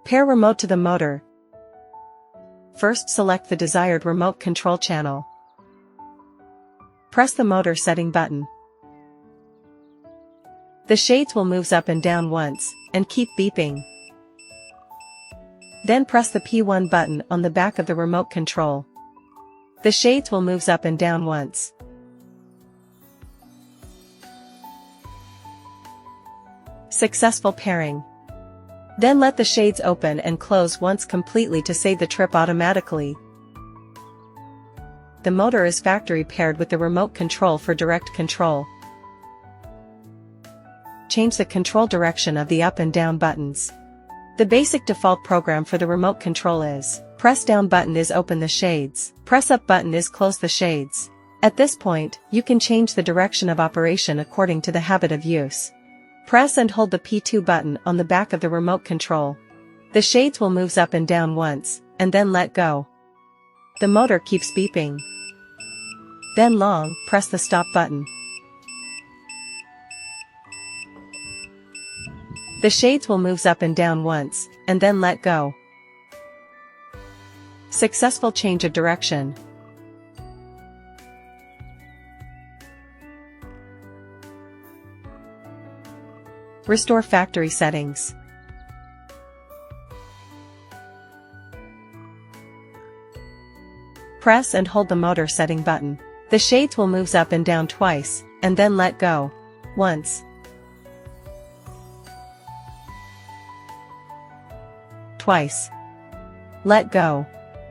Pair remote to the motor. First select the desired remote control channel. Press the motor setting button. The shades will move up and down once, and keep beeping. Then press the P1 button on the back of the remote control. The shades will move up and down once. Successful pairing. Then let the shades open and close once completely to save the trip automatically. The motor is factory paired with the remote control for direct control. Change the control direction of the up and down buttons. The basic default program for the remote control is, press down button is open the shades, press up button is close the shades. At this point, you can change the direction of operation according to the habit of use. Press and hold the P2 button on the back of the remote control. The shades will move up and down once, and then let go. The motor keeps beeping. Then press the stop button. The shades will move up and down once, and then let go. Successful change of direction. Restore factory settings. Press and hold the motor setting button. The shades will move up and down twice, and then let go. Once. Twice. Let go.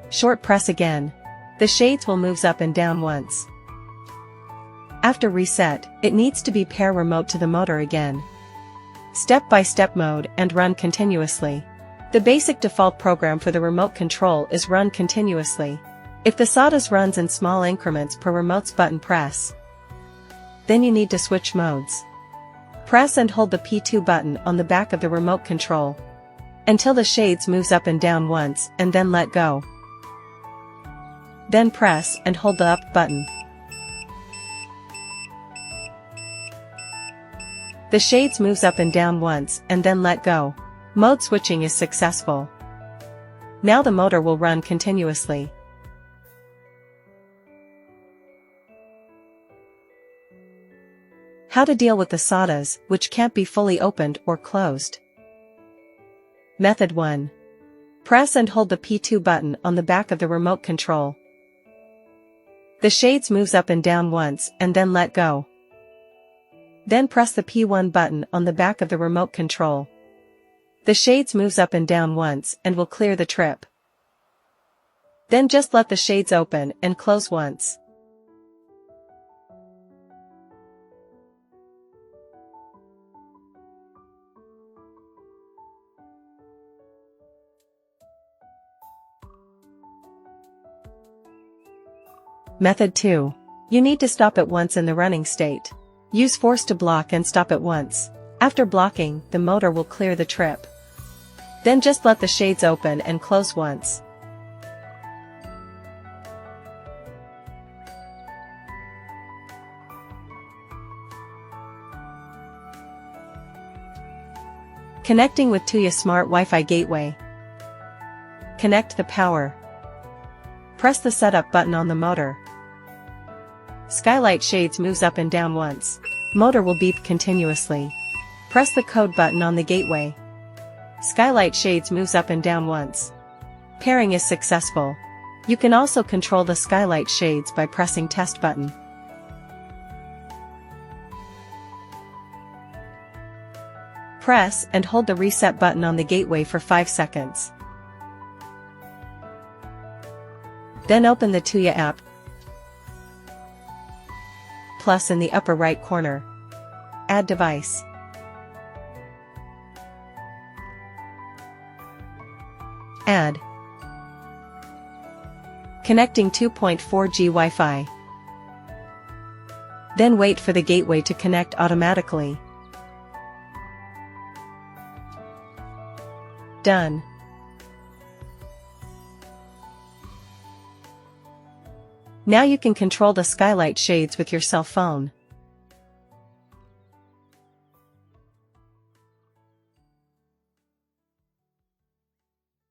Short press again. The shades will move up and down once. After reset, it needs to be pair remote to the motor again. Step-by-step mode and run continuously. The basic default program for the remote control is run continuously. If the SATAS runs in small increments per remote's button press, then you need to switch modes. Press and hold the P2 button on the back of the remote control until the shades moves up and down once and then let go. Then press and hold the up button. The shades moves up and down once and then let go. Mode switching is successful. Now the motor will run continuously. How to deal with the SATAs, which can't be fully opened or closed. Method 1. Press and hold the P2 button on the back of the remote control. The shades moves up and down once and then let go. Then press the P1 button on the back of the remote control. The shades moves up and down once and will clear the trip. Then just let the shades open and close once. Method 2. You need to stop at once in the running state. Use force to block and stop at once. After blocking, the motor will clear the trip. Then just let the shades open and close once. Connecting with Tuya Smart WiFi Gateway. Connect the power. Press the setup button on the motor. Skylight shades moves up and down once. Motor will beep continuously. Press the code button on the gateway. Skylight shades moves up and down once. Pairing is successful. You can also control the skylight shades by pressing test button. Press and hold the reset button on the gateway for 5 seconds. Then open the Tuya app. Plus in the upper right corner. Add device. Add. Connecting 2.4G Wi-Fi. Then wait for the gateway to connect automatically. Done. Now you can control the skylight shades with your cell phone.